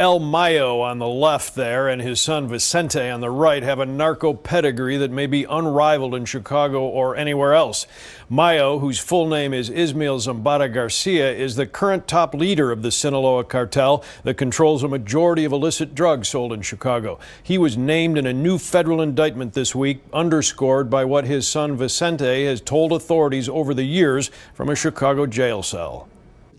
El Mayo on the left there and his son Vicente on the right have a narco pedigree that may be unrivaled in Chicago or anywhere else. Mayo, whose full name is Ismael Zambada Garcia, is the current top leader of the Sinaloa cartel that controls a majority of illicit drugs sold in Chicago. He was named in a new federal indictment this week, underscored by what his son Vicente has told authorities over the years from a Chicago jail cell.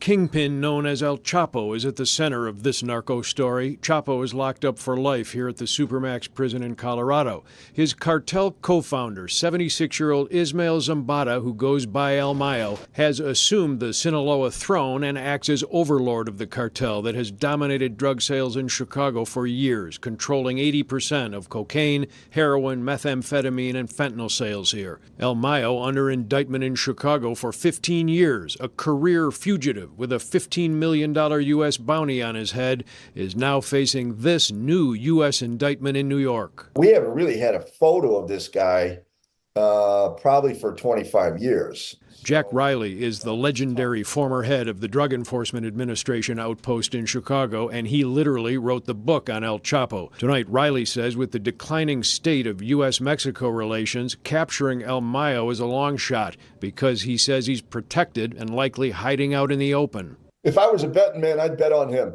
Kingpin known as El Chapo is at the center of this narco story. Chapo is locked up for life here at the Supermax prison in Colorado. His cartel co-founder, 76-year-old Ismael Zambada, who goes by El Mayo, has assumed the Sinaloa throne and acts as overlord of the cartel that has dominated drug sales in Chicago for years, controlling 80% of cocaine, heroin, methamphetamine, and fentanyl sales here. El Mayo under indictment in Chicago for 15 years, a career fugitive with a $15 million U.S. bounty on his head, is now facing this new U.S. indictment in New York. We haven't really had a photo of this guy probably for 25 years. Jack Riley is the legendary former head of the Drug Enforcement Administration outpost in Chicago, and he literally wrote the book on El Chapo. Tonight, Riley says with the declining state of U.S.-Mexico relations, capturing El Mayo is a long shot because he says he's protected and likely hiding out in the open. If I was a betting man, I'd bet on him.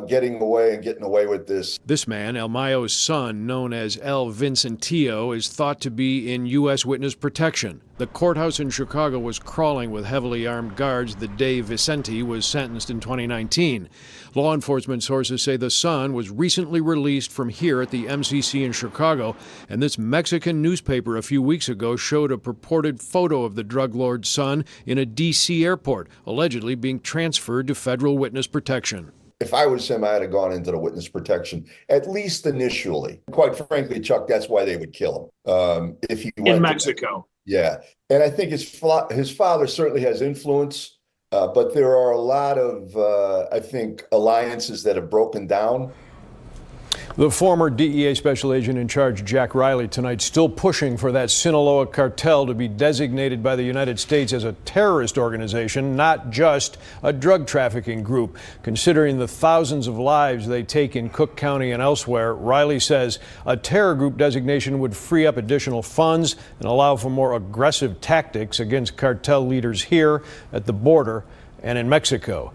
Getting away with this. This man, El Mayo's son, known as El Vincentillo, is thought to be in U.S. witness protection. The courthouse in Chicago was crawling with heavily armed guards the day Vicente was sentenced in 2019. Law enforcement sources say the son was recently released from here at the MCC in Chicago, and this Mexican newspaper a few weeks ago showed a purported photo of the drug lord's son in a D.C. airport, allegedly being transferred to federal witness protection. If I was him, I'd have gone into the witness protection, at least initially. Quite frankly, Chuck, that's why they would kill him. If he went in Mexico. Yeah. And I think his father certainly has influence, but there are a lot of, I think, alliances that have broken down. The former DEA special agent in charge, Jack Riley, tonight still pushing for that Sinaloa cartel to be designated by the United States as a terrorist organization, not just a drug trafficking group. Considering the thousands of lives they take in Cook County and elsewhere, Riley says a terror group designation would free up additional funds and allow for more aggressive tactics against cartel leaders here at the border and in Mexico.